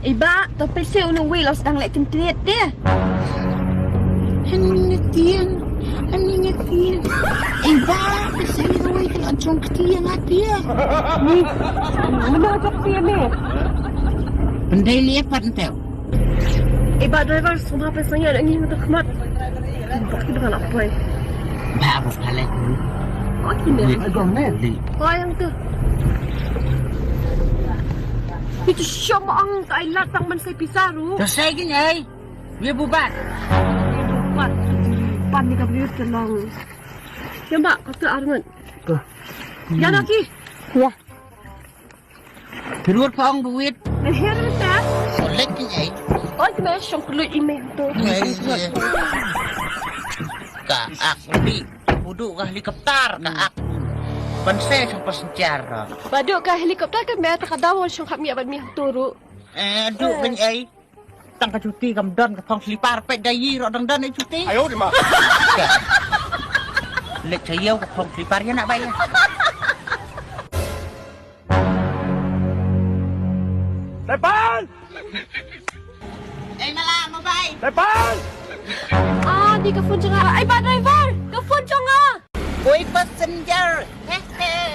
Iba, topel siya unang wilaw sedang lekin tiit dia. Haningatian. Iba, saya rawai kan ancong ketian dia. Menagap siya ni. Pandai lipat entau. Iba driver, sumapa saya nak ingin untuk kemat. Bakit dengan apa ya? Baru kali dulu. Oh, gini. Agong na. Oh, yang tu. Itu siya mo ang kailatang man sa Pizarro. Selesai gini ay. Dia bubat. Pan ni kabiyot ka lang. Ya, Mbak, kata Arman. Tuh. Yan, Aki. Ya. Keluar pa ang buwit. Heron na. Sulit gini ay. Oh, di ba? Siyang kuloy email to. Kaak, di. Buduk ka helikopter, kaak. Pansay sa pasenjara. Baduk ka helikopter kan may takadawon siyang kami aban miyang turo. Duk gini ay. Tang ka cuti kam don ka pang selipar pe dayi ro dang don ay cuti. Ayo di mah. Lek sayaw ka pang selipar ya nak bayar. Depan! Malah mo bay. Depan! Ah, di ka phone siya nga. Ay, ba driver? Ka phone siya nga. Uy passenger. Hehe.